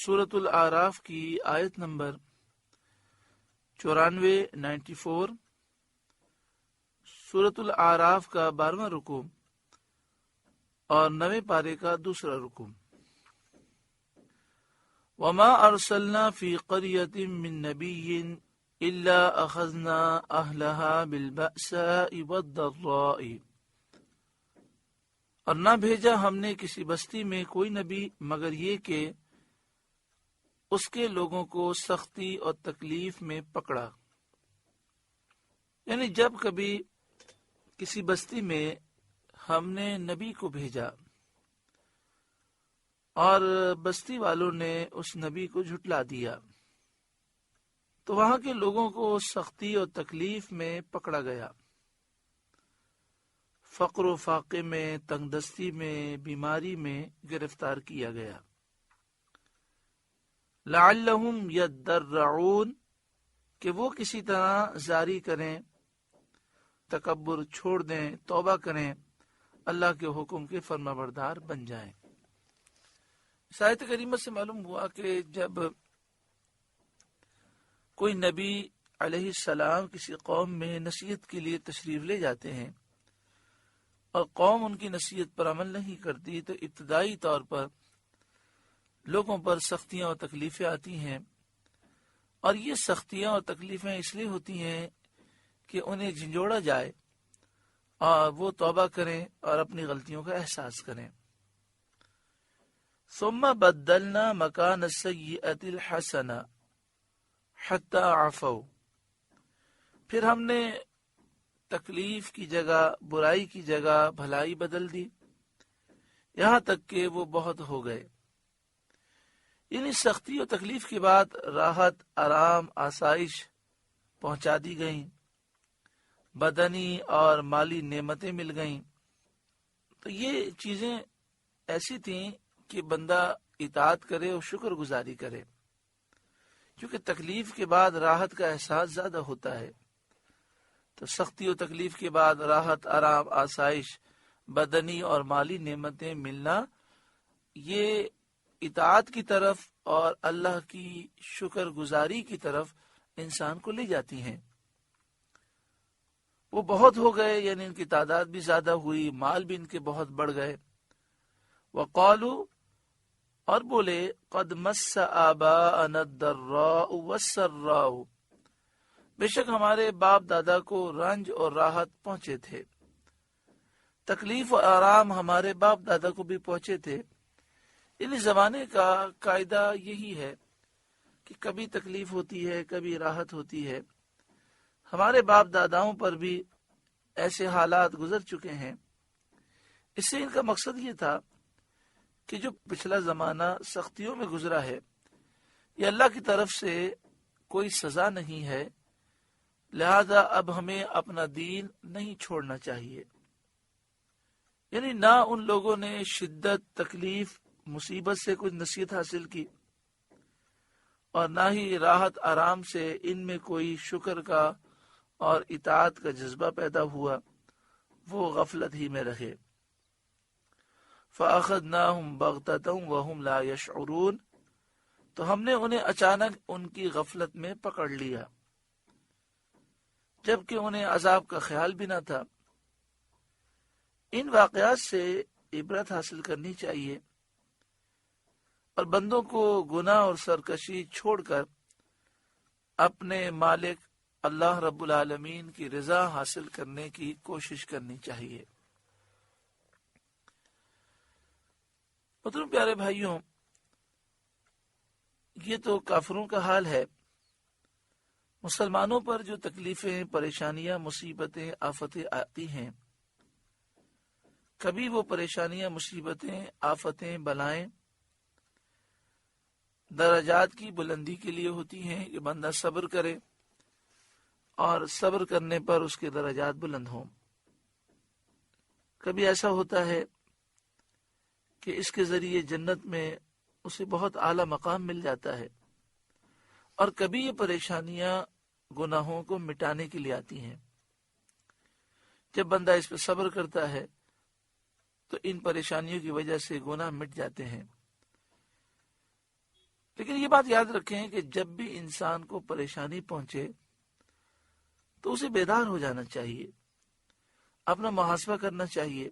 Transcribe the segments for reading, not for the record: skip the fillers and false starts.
سورۃ الاعراف کی آیت نمبر 94 سورۃ الاعراف کا 12واں رکوع اور 9ویں پارے کا دوسرا رکوع۔ وما ارسلنا فی قریۃ من نبی الا اخذنا اہلها بالبأساء والضراء، اور نہ بھیجا ہم نے کسی بستی میں کوئی نبی مگر یہ کہ اس کے لوگوں کو سختی اور تکلیف میں پکڑا۔ یعنی جب کبھی کسی بستی میں ہم نے نبی کو بھیجا اور بستی والوں نے اس نبی کو جھٹلا دیا تو وہاں کے لوگوں کو سختی اور تکلیف میں پکڑا گیا، فقر و فاقے میں، تنگ دستی میں، بیماری میں گرفتار کیا گیا۔ لعلہم یضرعون، کہ وہ کسی طرح زاری کریں، تکبر چھوڑ دیں، توبہ کریں، اللہ کے حکم کے فرمانبردار بن جائیں۔ اس آیت کریمہ سے معلوم ہوا کہ جب کوئی نبی علیہ السلام کسی قوم میں نصیحت کے لیے تشریف لے جاتے ہیں اور قوم ان کی نصیحت پر عمل نہیں کرتی تو ابتدائی طور پر لوگوں پر سختیاں اور تکلیفیں آتی ہیں، اور یہ سختیاں اور تکلیفیں اس لیے ہوتی ہیں کہ انہیں جھنجھوڑا جائے اور وہ توبہ کریں اور اپنی غلطیوں کا احساس کریں۔ ثم بدلنا مکان السیئۃ الحسنہ حتی عفوا، پھر ہم نے تکلیف کی جگہ، برائی کی جگہ بھلائی بدل دی، یہاں تک کہ وہ بہت ہو گئے۔ یعنی سختی اور تکلیف کے بعد راحت، آرام، آسائش پہنچا دی گئیں، بدنی اور مالی نعمتیں مل گئیں۔ تو یہ چیزیں ایسی تھیں کہ بندہ اطاعت کرے اور شکر گزاری کرے، کیونکہ تکلیف کے بعد راحت کا احساس زیادہ ہوتا ہے۔ تو سختی و تکلیف کے بعد راحت، آرام، آسائش، بدنی اور مالی نعمتیں ملنا، یہ اطاعت کی طرف اور اللہ کی شکر گزاری کی طرف انسان کو لے جاتی ہیں۔ وہ بہت ہو گئے، یعنی ان کی تعداد بھی زیادہ ہوئی، مال بھی ان کے بہت بڑھ گئے۔ وقالوا، اور بولے، قد مس آباءنا الضراء والسراء، بے شک ہمارے باپ دادا کو رنج اور راحت پہنچے تھے، تکلیف اور آرام ہمارے باپ دادا کو بھی پہنچے تھے۔ یعنی زمانے کا قاعدہ یہی ہے کہ کبھی تکلیف ہوتی ہے، کبھی راحت ہوتی ہے۔ ہمارے باپ داداؤں پر بھی ایسے حالات گزر چکے ہیں۔ اس سے ان کا مقصد یہ تھا کہ جو پچھلا زمانہ سختیوں میں گزرا ہے، یہ اللہ کی طرف سے کوئی سزا نہیں ہے، لہذا اب ہمیں اپنا دین نہیں چھوڑنا چاہیے۔ یعنی نہ ان لوگوں نے شدت، تکلیف، مصیبت سے کچھ نصیحت حاصل کی، اور نہ ہی راحت آرام سے ان میں کوئی شکر کا اور اطاعت کا جذبہ پیدا ہوا، وہ غفلت ہی میں رہے۔ فَأَخَذْنَاهُمْ بَغْتَةً وَهُمْ لَا يَشْعُرُونَ، تو ہم نے انہیں اچانک ان کی غفلت میں پکڑ لیا، جبکہ انہیں عذاب کا خیال بھی نہ تھا۔ ان واقعات سے عبرت حاصل کرنی چاہیے، اور بندوں کو گناہ اور سرکشی چھوڑ کر اپنے مالک اللہ رب العالمین کی رضا حاصل کرنے کی کوشش کرنی چاہیے۔ محترم پیارے بھائیوں، یہ تو کافروں کا حال ہے۔ مسلمانوں پر جو تکلیفیں، پریشانیاں، مصیبتیں، آفتیں آتی ہیں، کبھی وہ پریشانیاں، مصیبتیں، آفتیں، بلائیں درجات کی بلندی کے لیے ہوتی ہیں کہ بندہ صبر کرے اور صبر کرنے پر اس کے درجات بلند ہوں۔ کبھی ایسا ہوتا ہے کہ اس کے ذریعے جنت میں اسے بہت اعلیٰ مقام مل جاتا ہے، اور کبھی یہ پریشانیاں گناہوں کو مٹانے کے لیے آتی ہیں۔ جب بندہ اس پہ صبر کرتا ہے تو ان پریشانیوں کی وجہ سے گناہ مٹ جاتے ہیں۔ یہ بات یاد رکھیں کہ جب بھی انسان کو پریشانی پہنچے تو اسے بیدار ہو جانا چاہیے، اپنا محاسبہ کرنا چاہیے،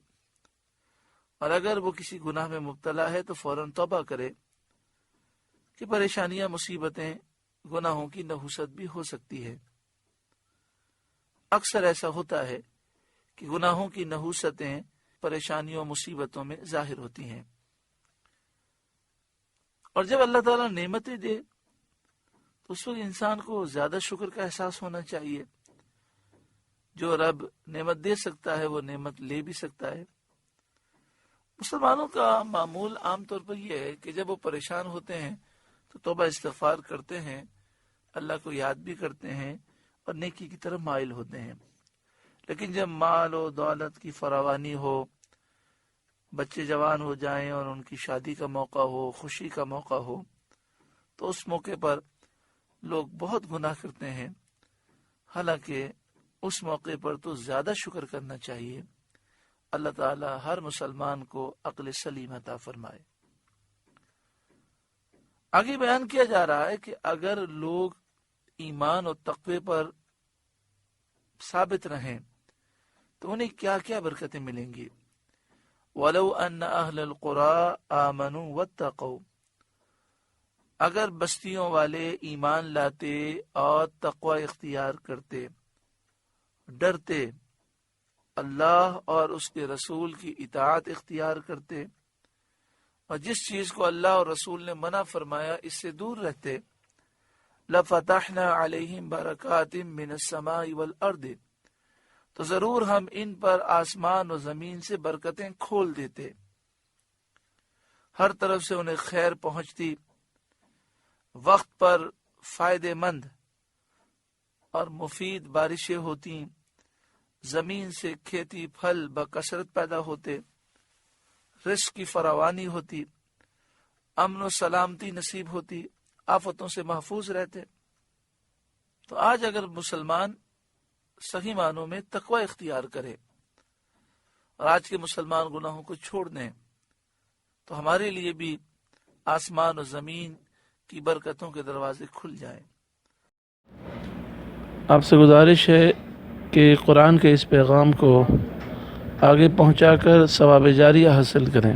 اور اگر وہ کسی گناہ میں مبتلا ہے تو فوراً توبہ کرے کہ پریشانیاں، مصیبتیں، گناہوں کی نحوست بھی ہو سکتی ہے۔ اکثر ایسا ہوتا ہے کہ گناہوں کی نحوستیں پریشانیوں، مصیبتوں میں ظاہر ہوتی ہیں، اور جب اللہ تعالیٰ نعمتیں دے تو اس وقت انسان کو زیادہ شکر کا احساس ہونا چاہیے۔ جو رب نعمت دے سکتا ہے وہ نعمت لے بھی سکتا ہے۔ مسلمانوں کا معمول عام طور پر یہ ہے کہ جب وہ پریشان ہوتے ہیں تو توبہ استغفار کرتے ہیں، اللہ کو یاد بھی کرتے ہیں اور نیکی کی طرف مائل ہوتے ہیں۔ لیکن جب مال و دولت کی فراوانی ہو، بچے جوان ہو جائیں اور ان کی شادی کا موقع ہو، خوشی کا موقع ہو، تو اس موقع پر لوگ بہت گناہ کرتے ہیں، حالانکہ اس موقع پر تو زیادہ شکر کرنا چاہیے۔ اللہ تعالی ہر مسلمان کو عقل سلیم عطا فرمائے۔ آگے بیان کیا جا رہا ہے کہ اگر لوگ ایمان اور تقوی پر ثابت رہیں تو انہیں کیا کیا برکتیں ملیں گی۔ وَلَوْ أَنَّ أَهْلَ الْقُرَىٰ آمَنُوا وَاتَّقَوْا، اگر بستیوں والے ایمان لاتے اور تقوی اختیار کرتے، ڈرتے، اللہ اور اس کے رسول کی اطاعت اختیار کرتے، اور جس چیز کو اللہ اور رسول نے منع فرمایا اس سے دور رہتے، لَفَتَحْنَا عَلَيْهِمْ بَرَكَاتٍ مِّنَ السَّمَاءِ وَالْأَرْضِ، تو ضرور ہم ان پر آسمان و زمین سے برکتیں کھول دیتے، ہر طرف سے انہیں خیر پہنچتی، وقت پر فائدہ مند اور مفید بارشیں ہوتی، زمین سے کھیتی پھل بکثرت پیدا ہوتے، رزق کی فراوانی ہوتی، امن و سلامتی نصیب ہوتی، آفتوں سے محفوظ رہتے۔ تو آج اگر مسلمان صحیح معنوں میں تقوی اختیار کرے اور آج کے مسلمان گناہوں کو چھوڑ دیں تو ہمارے لیے بھی آسمان و زمین کی برکتوں کے دروازے کھل جائیں۔ آپ سے گزارش ہے کہ قرآن کے اس پیغام کو آگے پہنچا کر ثواب جاریہ حاصل کریں۔